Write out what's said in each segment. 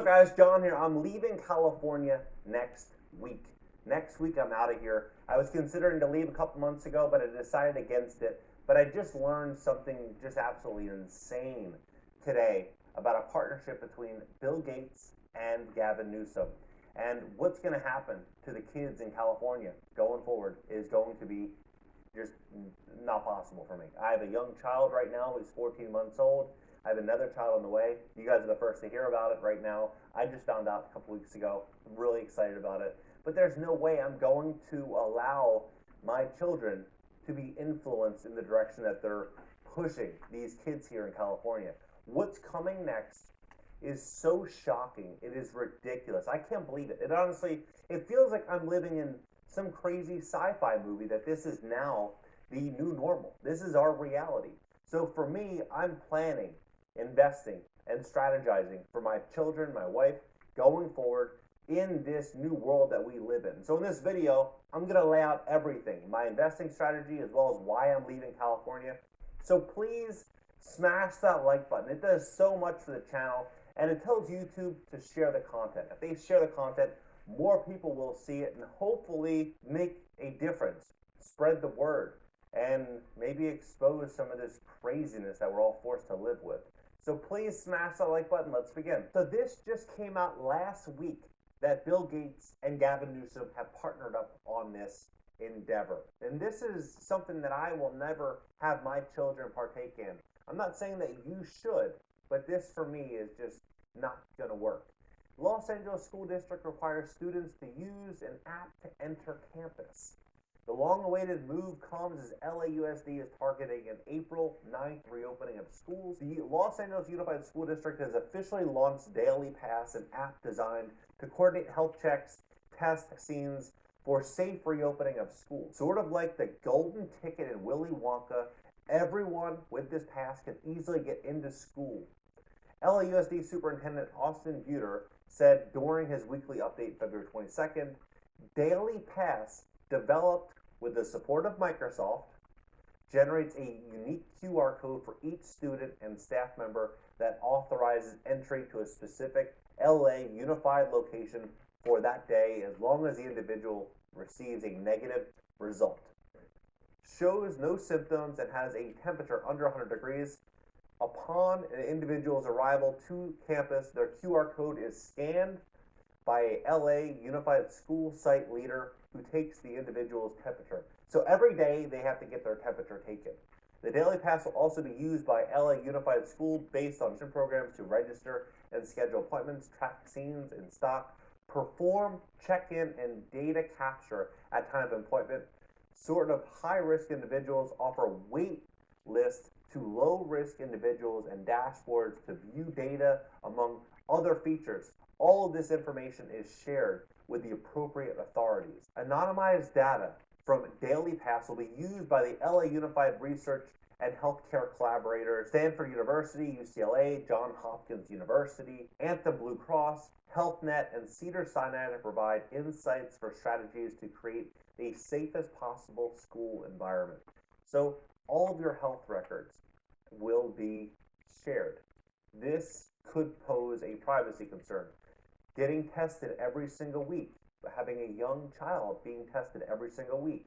up, guys? John here. I'm leaving California next week. Next week, I'm out of here. I was considering to leave a couple months ago, but I decided against it. But I just learned something just absolutely insane today about a partnership between Bill Gates and Gavin Newsom. And what's going to happen to the kids in California going forward is going to be just not possible for me. I have a young child right now who's 14 months old. I have another child on the way. You guys are the first to hear about it right now. I just found out a couple weeks ago. I'm really excited about it. But there's no way I'm going to allow my children to be influenced in the direction that they're pushing these kids here in California. What's coming next is so shocking. It is ridiculous. I can't believe it. It honestly, it feels like I'm living in some crazy sci-fi movie that this is now the new normal. This is our reality. So for me, I'm planning, investing, and strategizing for my children, my wife, going forward in this new world that we live in. So in this video, I'm going to lay out everything, my investing strategy, as well as why I'm leaving California. So please smash that like button. It does so much for the channel, and it tells YouTube to share the content. If they share the content, more people will see it and hopefully make a difference, spread the word, and maybe expose some of this craziness that we're all forced to live with. So please smash that like button. Let's begin. So this just came out last week that Bill Gates and Gavin Newsom have partnered up on this endeavor. And this is something that I will never have my children partake in. I'm not saying that you should, but this for me is just not going to work. Los Angeles School District requires students to use an app to enter campus. The long-awaited move comes as LAUSD is targeting an April 9th reopening of schools. The Los Angeles Unified School District has officially launched Daily Pass, an app designed to coordinate health checks, test scenes for safe reopening of schools. Sort of like the golden ticket in Willy Wonka, everyone with this pass can easily get into school. LAUSD Superintendent Austin Buter said during his weekly update February 22nd, Daily Pass, developed with the support of Microsoft, generates a unique QR code for each student and staff member that authorizes entry to a specific LA unified location for that day as long as the individual receives a negative result. Shows no symptoms and has a temperature under 100 degrees. Upon an individual's arrival to campus, their QR code is scanned by a LA Unified School site leader who takes the individual's temperature. So every day they have to get their temperature taken. The Daily Pass will also be used by LA Unified School based on mission programs to register and schedule appointments, track scenes in stock, perform check-in and data capture at time of appointment. Sort of high-risk individuals offer wait lists to low-risk individuals and dashboards to view data, among other features. All of this information is shared with the appropriate authorities. Anonymized data from Daily Pass will be used by the LA Unified Research and Healthcare collaborators, Stanford University, UCLA, Johns Hopkins University, Anthem Blue Cross, HealthNet, and Cedars-Sinai to provide insights for strategies to create the safest possible school environment. So all of your health records will be shared. This could pose a privacy concern. Getting tested every single week, having a young child being tested every single week,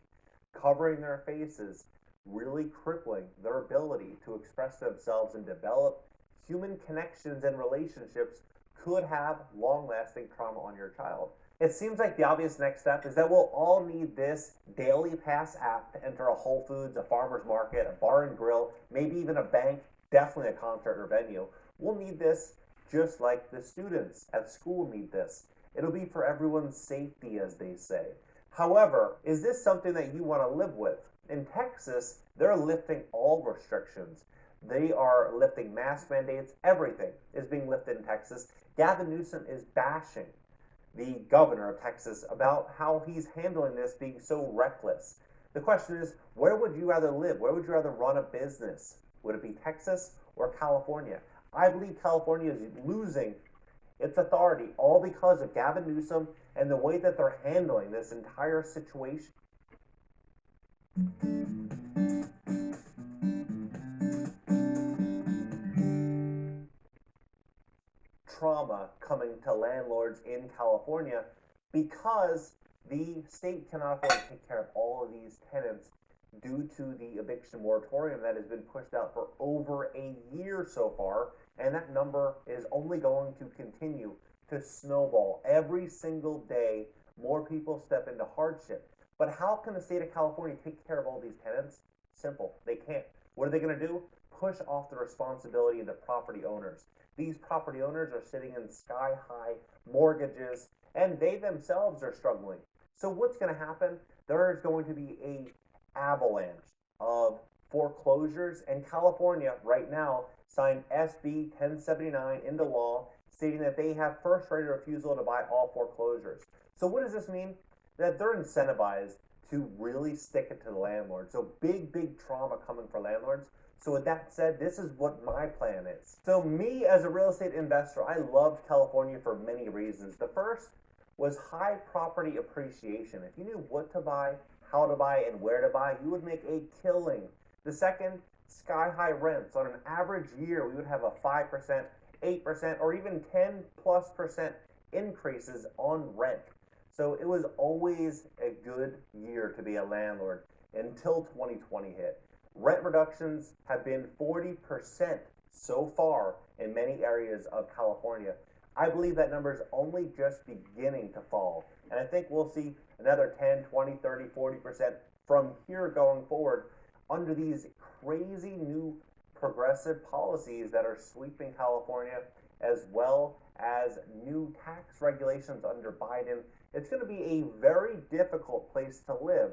covering their faces, really crippling their ability to express themselves and develop human connections and relationships could have long-lasting trauma on your child. It seems like the obvious next step is that we'll all need this Daily Pass app to enter a Whole Foods, a farmer's market, a bar and grill, maybe even a bank, definitely a concert or venue. We'll need this just like the students at school need this. It'll be for everyone's safety, as they say. However, is this something that you want to live with? In Texas, they're lifting all restrictions. They are lifting mask mandates. Everything is being lifted in Texas. Gavin Newsom is bashing the governor of Texas about how he's handling this being so reckless. The question is, where would you rather live? Where would you rather run a business? Would it be Texas or California? I believe California is losing its authority all because of Gavin Newsom and the way that they're handling this entire situation. trauma coming to landlords in California because the state cannot afford to take care of all of these tenants due to the eviction moratorium that has been pushed out for over a year so far, and that number is only going to continue to snowball. Every single day, more people step into hardship. But how can the state of California take care of all these tenants? Simple. They can't. What are they going to do? Push off the responsibility of the property owners. These property owners are sitting in sky-high mortgages, and they themselves are struggling. So what's going to happen? There is going to be a avalanche of foreclosures, and California right now signed SB 1079 into law, stating that they have first right of refusal to buy all foreclosures. So what does this mean? That they're incentivized to really stick it to the landlord. So big trauma coming for landlords. So with that said, this is what my plan is. So me as a real estate investor, I loved California for many reasons. The first was high property appreciation. If you knew what to buy, how to buy, and where to buy, you would make a killing. The second, sky-high rents. On an average year, we would have a 5%, 8%, or even 10+% increases on rent. So it was always a good year to be a landlord until 2020 hit. Rent reductions have been 40% so far in many areas of California. I believe that number is only just beginning to fall. And I think we'll see another 10, 20, 30, 40% from here going forward under these crazy new progressive policies that are sweeping California, as well as new tax regulations under Biden. It's going to be a very difficult place to live.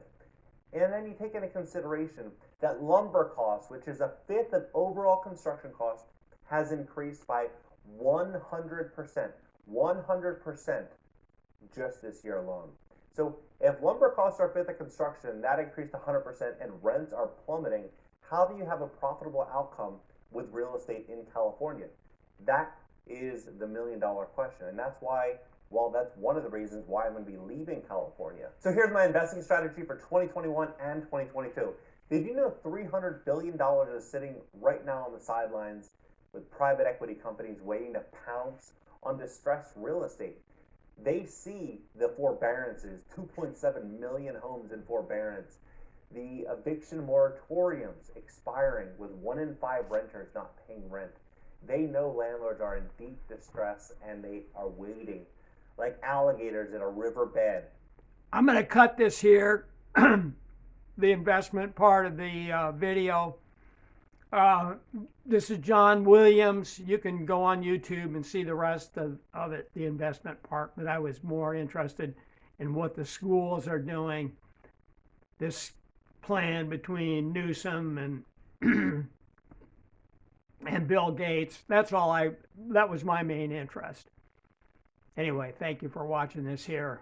And then you take into consideration that lumber costs, which is a fifth of overall construction cost, has increased by 100%. 100% just this year alone. So if lumber costs are a fifth of construction, that increased 100%, and rents are plummeting, how do you have a profitable outcome with real estate in California? That is the million-dollar question, and that's why, well, that's one of the reasons why I'm going to be leaving California. So here's my investing strategy for 2021 and 2022. Did you know $300 billion is sitting right now on the sidelines with private equity companies waiting to pounce on distressed real estate? They see the forbearances, 2.7 million homes in forbearance, the eviction moratoriums expiring with 1 in 5 renters not paying rent. They know landlords are in deep distress and they are waiting like alligators in a riverbed. I'm going to cut this here, the investment part of the video. This is John Williams. You can go on YouTube and see the rest of it, the investment part, but I was more interested in what the schools are doing. This plan between Newsom and and Bill Gates. That was my main interest. Anyway, thank you for watching this here.